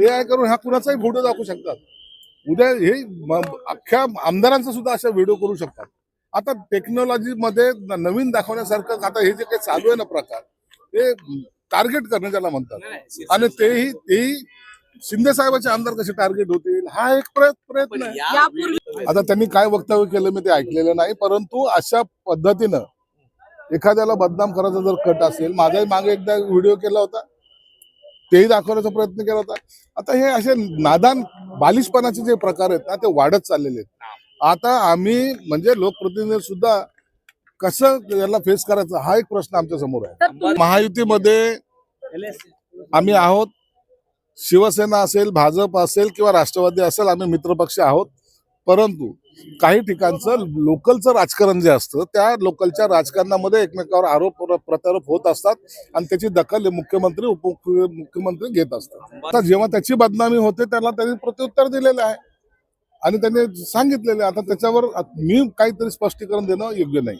AI करून ह्या कुणाचाही photo दाखवू शकतात. उद्या हे अख्ख्या आमदारांचा सुद्धा अशा व्हिडिओ करू शकतात. आता टेक्नॉलॉजी मध्ये नवीन दाखवण्यासारखं आता हे जे काही चालू आहे ना प्रकार, हे टार्गेट करणं ज्याला म्हणतात, आणि तेही शिंदे साहेबाचे आमदार कसे टार्गेट होतील, हा एक प्रयत्न आहे. आता त्यांनी काय वक्तव्य केलं मी ते ऐकलेलं नाही, परंतु अशा पद्धतीनं एखाद्याला बदनाम करायचा जर कट असेल, माझाही मागे एकदा व्हिडिओ केला होता, तेही दाखवण्याचा प्रयत्न केला होता. आता हे असे नादान बालिशपणाचे जे प्रकार आहेत ना, ते वाढत चाललेले आहेत. आता आम्ही म्हणजे लोकप्रतिनिधी सुद्धा कसं याला फेस करायचं हा एक प्रश्न आमच्या समोर आहे. महायुतीमध्ये आम्ही आहोत. शिवसेना असेल, भाजप असेल किंवा राष्ट्रवादी असेल, आम्ही मित्रपक्ष आहोत. परंतु काही ठिकाणचं लोकलचं राजकारण जे असतं, त्या लोकलच्या राजकारणामध्ये एकमेकावर आरोप प्रत्यारोप होत असतात आणि त्याची दखल मुख्यमंत्री उपमुख्यमंत्री घेत असतात. आता जेव्हा त्याची बदनामी होते त्याला त्यांनी प्रत्युत्तर दिलेलं आहे आणि त्यांनी सांगितलेलं आहे. आता त्याच्यावर मी काहीतरी स्पष्टीकरण देणं योग्य नाही.